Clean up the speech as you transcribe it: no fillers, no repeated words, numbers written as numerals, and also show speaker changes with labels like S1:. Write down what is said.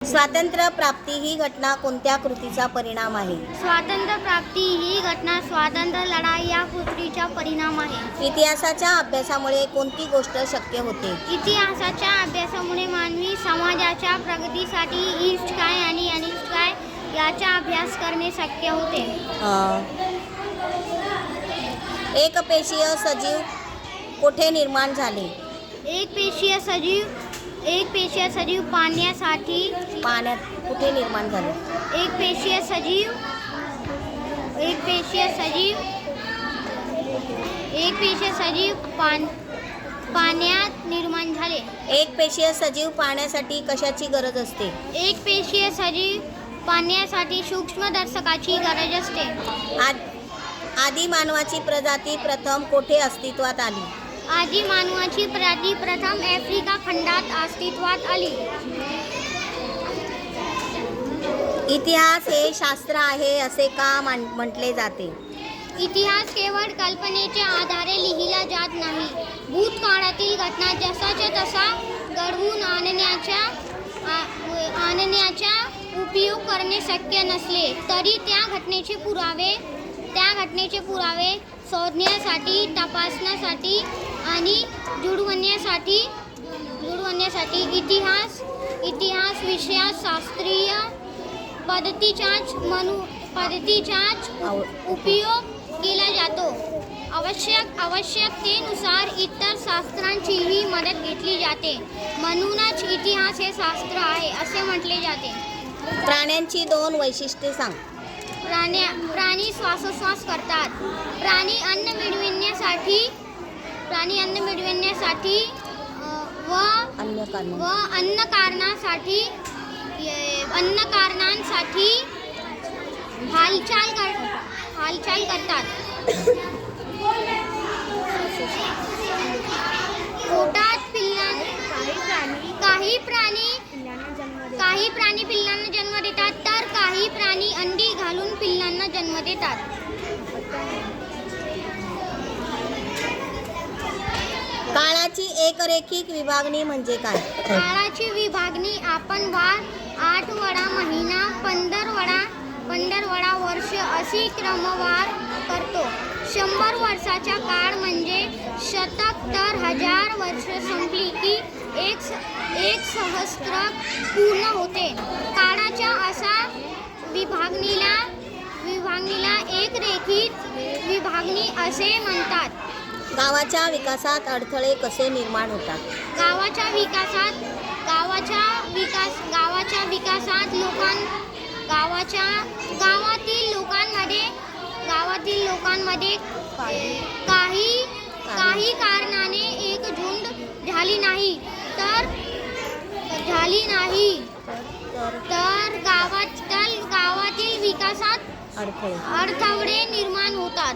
S1: स्वातंत्र्य प्राप्ती ही घटना कोणत्या कृतीचा परिणाम आहे?
S2: स्वातंत्र्य प्राप्ती ही घटना स्वातंत्र्य लढाई या कृतीचा परिणाम आहे.
S1: इतिहासाच्या अभ्यासामुळे कोणती गोष्ट शक्य होते?
S2: इतिहासाच्या अभ्यासामुळे मानवी समाजाच्या प्रगतीसाठी इष्ट काय आणि अनिष्ट काय याचा अभ्यास करणे शक्य होते.
S1: एकपेशीय सजीव कोठे निर्माण झाले?
S2: एकपेशीय सजीव
S1: पाण्यात कुठे निर्माण झाले?
S2: एकपेशीय सजीव पाण्यात निर्माण झाले.
S1: एकपेशीय सजीव पाहण्यासाठी कशाची गरज असते?
S2: एकपेशीय सजीव पाहण्यासाठी सूक्ष्मदर्शकाची गरज असते.
S1: आदी मानवाची प्रजाती प्रथम कोठे अस्तित्वात आली?
S2: आदी मानवाची प्रजाती प्रथम आफ्रिका खंडात अस्तित्वात आली.
S1: इतिहास हे शास्त्र आहे असे का म्हटले जाते?
S2: इतिहास केवळ कल्पनेच्या आधारे लिहिला जात नाही. भूतकाळातील घटना जसाच्या तसा घडवून आणण्याचा उपयोग करणे शक्य नसले तरी त्या घटनेचे पुरावे शोधण्यासाठी, तपासण्यासाठी आणि जुळवण्यासाठी इतिहास विषयात शास्त्रीय पद्धतीचाच उपयोग केला जातो. आवश्यकतेनुसार इतर शास्त्रांचीही मदत घेतली जाते. म्हणूनच इतिहास हे शास्त्र आहे असे म्हटले जाते.
S1: प्राण्यांची 2 वैशिष्ट्ये सांग.
S2: प्राणी श्वासोच्छ्वास करतात. प्राणी अन्न मिळविण्यासाठी व अन्य कारणांसाठी हालचाल करतात. पोटात काही प्राणी पिल्लांना जन्म देतात तर काही प्राणी अंडी घालून पिल्लांना जन्म देतात.
S1: काळाची एकरेखिक विभागणी म्हणजे काय?
S2: काळाची विभागणी आपण वार, आठवडा, महिना, 15 वर्ष अशी क्रमवार करतो. 100 वर्षाचा काळ म्हणजे शतक, तर 1000 वर्ष संपली की एक सहस्त्र पूर्ण होते. काळाच्या अशा विभागणीला एकरेखित विभागणी असे म्हणतात.
S1: गावाच्या विकासात अडथळे कसे निर्माण होतात?
S2: गावाच्या विकासात गावातील लोकांमध्ये काही कारणाने एकजूट झाली नाही तर गावातील विकासात अडथळे निर्माण होतात.